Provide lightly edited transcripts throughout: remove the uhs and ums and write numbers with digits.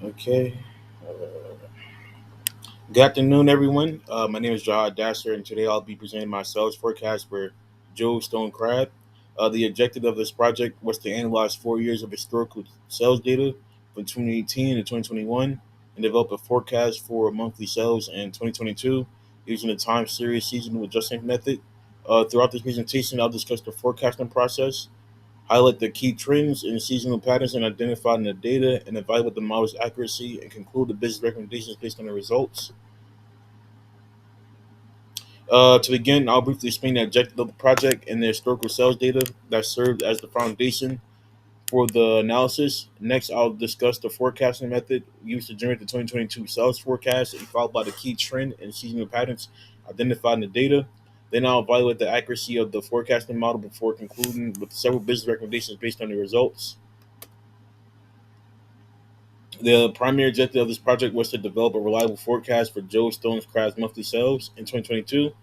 Okay. Good afternoon, everyone. My name is Jahad Dasser, and today I'll be presenting my sales forecast for Joe Stone Crab. The objective of this project was to analyze 4 years of historical sales data from 2018 to 2021 and develop a forecast for monthly sales in 2022 using the time series seasonal adjustment method. Throughout this presentation, I'll discuss the forecasting process, highlight the key trends and seasonal patterns and identified in the data, and evaluate the model's accuracy and conclude the business recommendations based on the results. To begin, I'll briefly explain the objective of the project and the historical sales data that served as the foundation for the analysis. Next, I'll discuss the forecasting method used to generate the 2022 sales forecast, and followed by the key trend and seasonal patterns identified in the data. Then I'll evaluate the accuracy of the forecasting model before concluding with several business recommendations based on the results. The primary objective of this project was to develop a reliable forecast for Joe Stone's Crab's monthly sales in 2022.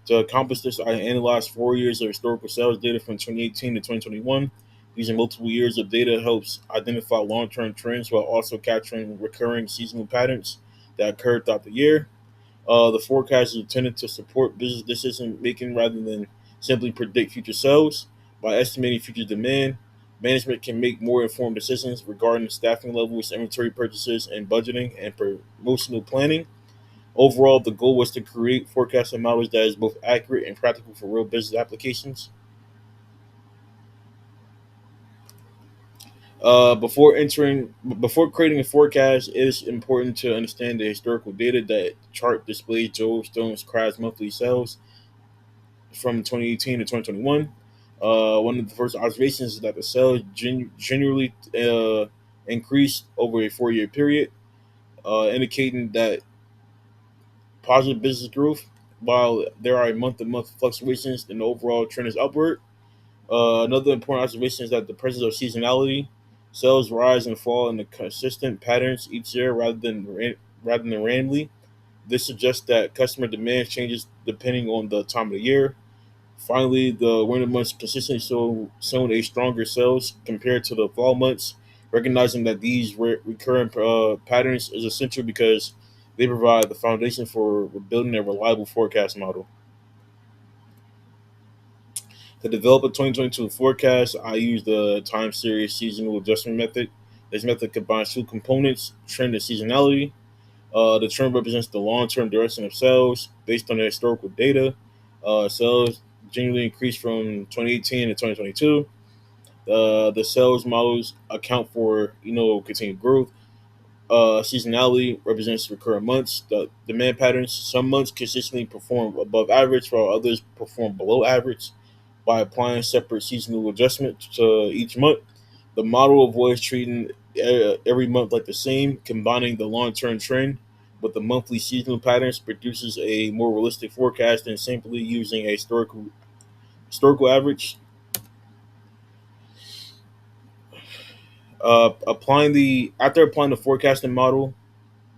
To accomplish this, I analyzed 4 years of historical sales data from 2018 to 2021. Using multiple years of data helps identify long term trends while also capturing recurring seasonal patterns that occur throughout the year. The forecast is intended to support business decision making rather than simply predict future sales. By estimating future demand, management can make more informed decisions regarding staffing levels, inventory purchases, and budgeting and promotional planning. Overall, the goal was to create forecasting models that is both accurate and practical for real business applications. Before creating a forecast, it is important to understand the historical data that chart displays Joe Stone's Crab's monthly sales from 2018 to 2021. One of the first observations is that the sales generally increased over a 4 year period, indicating that positive business growth. While there are month to month fluctuations, and the overall trend is upward. Another important observation is that the presence of seasonality, sales rise and fall in the consistent patterns each year rather than randomly. This suggests that customer demand changes depending on the time of the year. Finally, the winter months consistently shown a stronger sales compared to the fall months. Recognizing that these recurrent patterns is essential because they provide the foundation for building a reliable forecast model. To develop a 2022 forecast, I use the time series seasonal adjustment method. This method combines two components: trend and seasonality. The trend represents the long-term direction of sales based on the historical data. Sales generally increased from 2018 to 2022. The sales models account for continued growth. Seasonality represents recurrent months. The demand patterns: some months consistently perform above average, while others perform below average. By applying separate seasonal adjustments to each month, the model avoids treating every month like the same. Combining the long-term trend with the monthly seasonal patterns produces a more realistic forecast than simply using a historical average. Applying the After applying the forecasting model,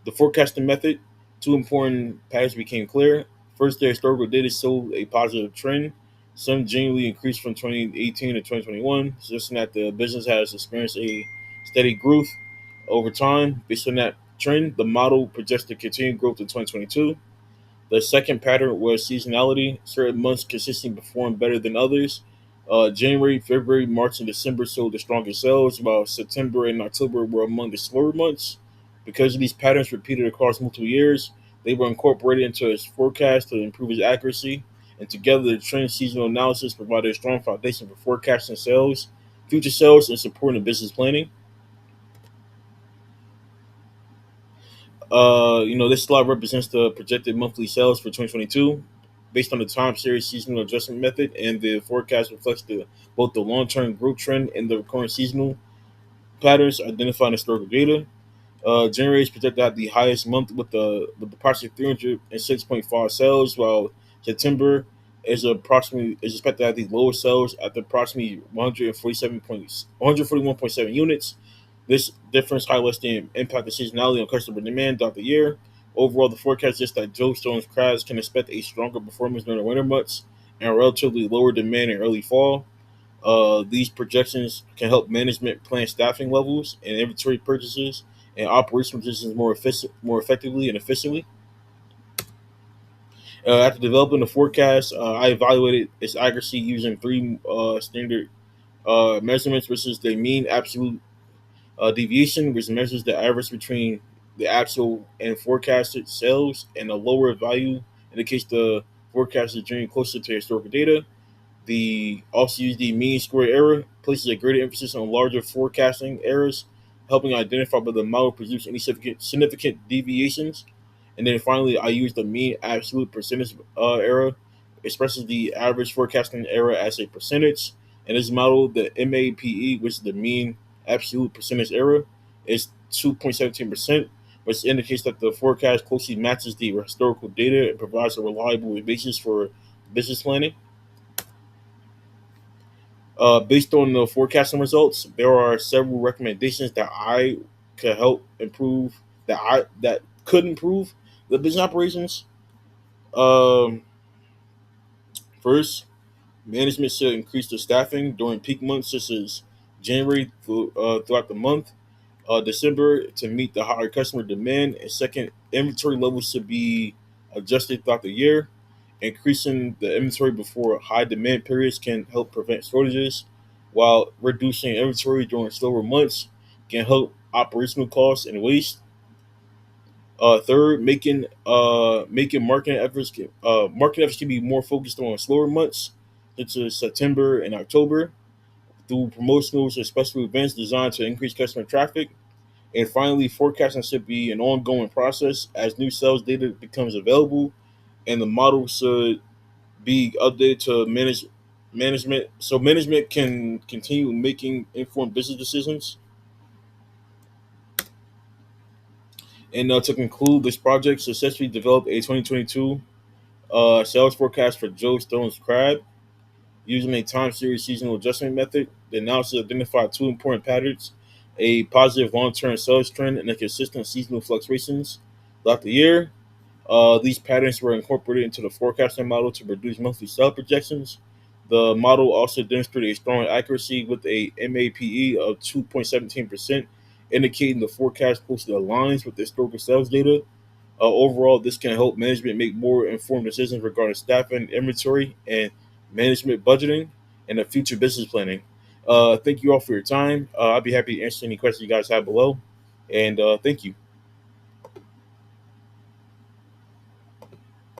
the forecasting method, two important patterns became clear. First, the historical data showed a positive trend. Some genuinely increased from 2018 to 2021, suggesting that the business has experienced a steady growth over time. Based on that trend, the model projected continued growth in 2022. The second pattern was seasonality. Certain months consistently performed better than others. January, February, March, and December showed the strongest sales, while September and October were among the slower months. Because of these patterns repeated across multiple years, they were incorporated into his forecast to improve his accuracy. And together, the trend seasonal analysis provided a strong foundation for forecasting sales, future sales, and supporting business planning. This slide represents the projected monthly sales for 2022 based on the time series seasonal adjustment method, and the forecast reflects both the long-term growth trend and the current seasonal patterns identified in historical data. January is projected to have the highest month with approximately 306.5 sales, while September is expected to have the lowest sales at approximately 141.7 units. This difference highlights the impact of seasonality on customer demand throughout the year. Overall, the forecast is that Joe Stone's crabs can expect a stronger performance during the winter months and relatively lower demand in early fall. These projections can help management plan staffing levels and inventory purchases and operational decisions more effectively and efficiently. After developing the forecast, I evaluated its accuracy using three standard measurements, which is the mean absolute deviation, which measures the average between the actual and forecasted sales, and a lower value indicates the forecasted journey closer to historical data. The also use the mean square error, places a greater emphasis on larger forecasting errors, helping identify whether the model produced any significant deviations. And then finally, I use the mean absolute percentage error, expresses the average forecasting error as a percentage. In this model, the MAPE, which is the mean absolute percentage error, is 2.17%, which indicates that the forecast closely matches the historical data and provides a reliable basis for business planning. Based on the forecasting results, there are several recommendations that I could help improve that could improve the business operations. Um, First, management should increase the staffing during peak months such as January throughout the month, December to meet the higher customer demand. And second, inventory levels should be adjusted throughout the year. Increasing the inventory before high demand periods can help prevent shortages, while reducing inventory during slower months can help operational costs and waste. Third, making marketing efforts can be more focused on slower months, such as September and October, through promotionals or special events designed to increase customer traffic. And finally, forecasting should be an ongoing process as new sales data becomes available, and the model should be updated to management so management can continue making informed business decisions. And to conclude, this project successfully developed a 2022 sales forecast for Joe Stone's Crab using a time series seasonal adjustment method. The analysis identified two important patterns: a positive long-term sales trend and a consistent seasonal fluctuations throughout the year. These patterns were incorporated into the forecasting model to produce monthly sales projections. The model also demonstrated a strong accuracy with a MAPE of 2.17%, indicating the forecast closely aligns with the historical sales data. Overall, this can help management make more informed decisions regarding staffing, inventory, and management budgeting and the future business planning. Thank you all for your time. I'd be happy to answer any questions you guys have below. And thank you.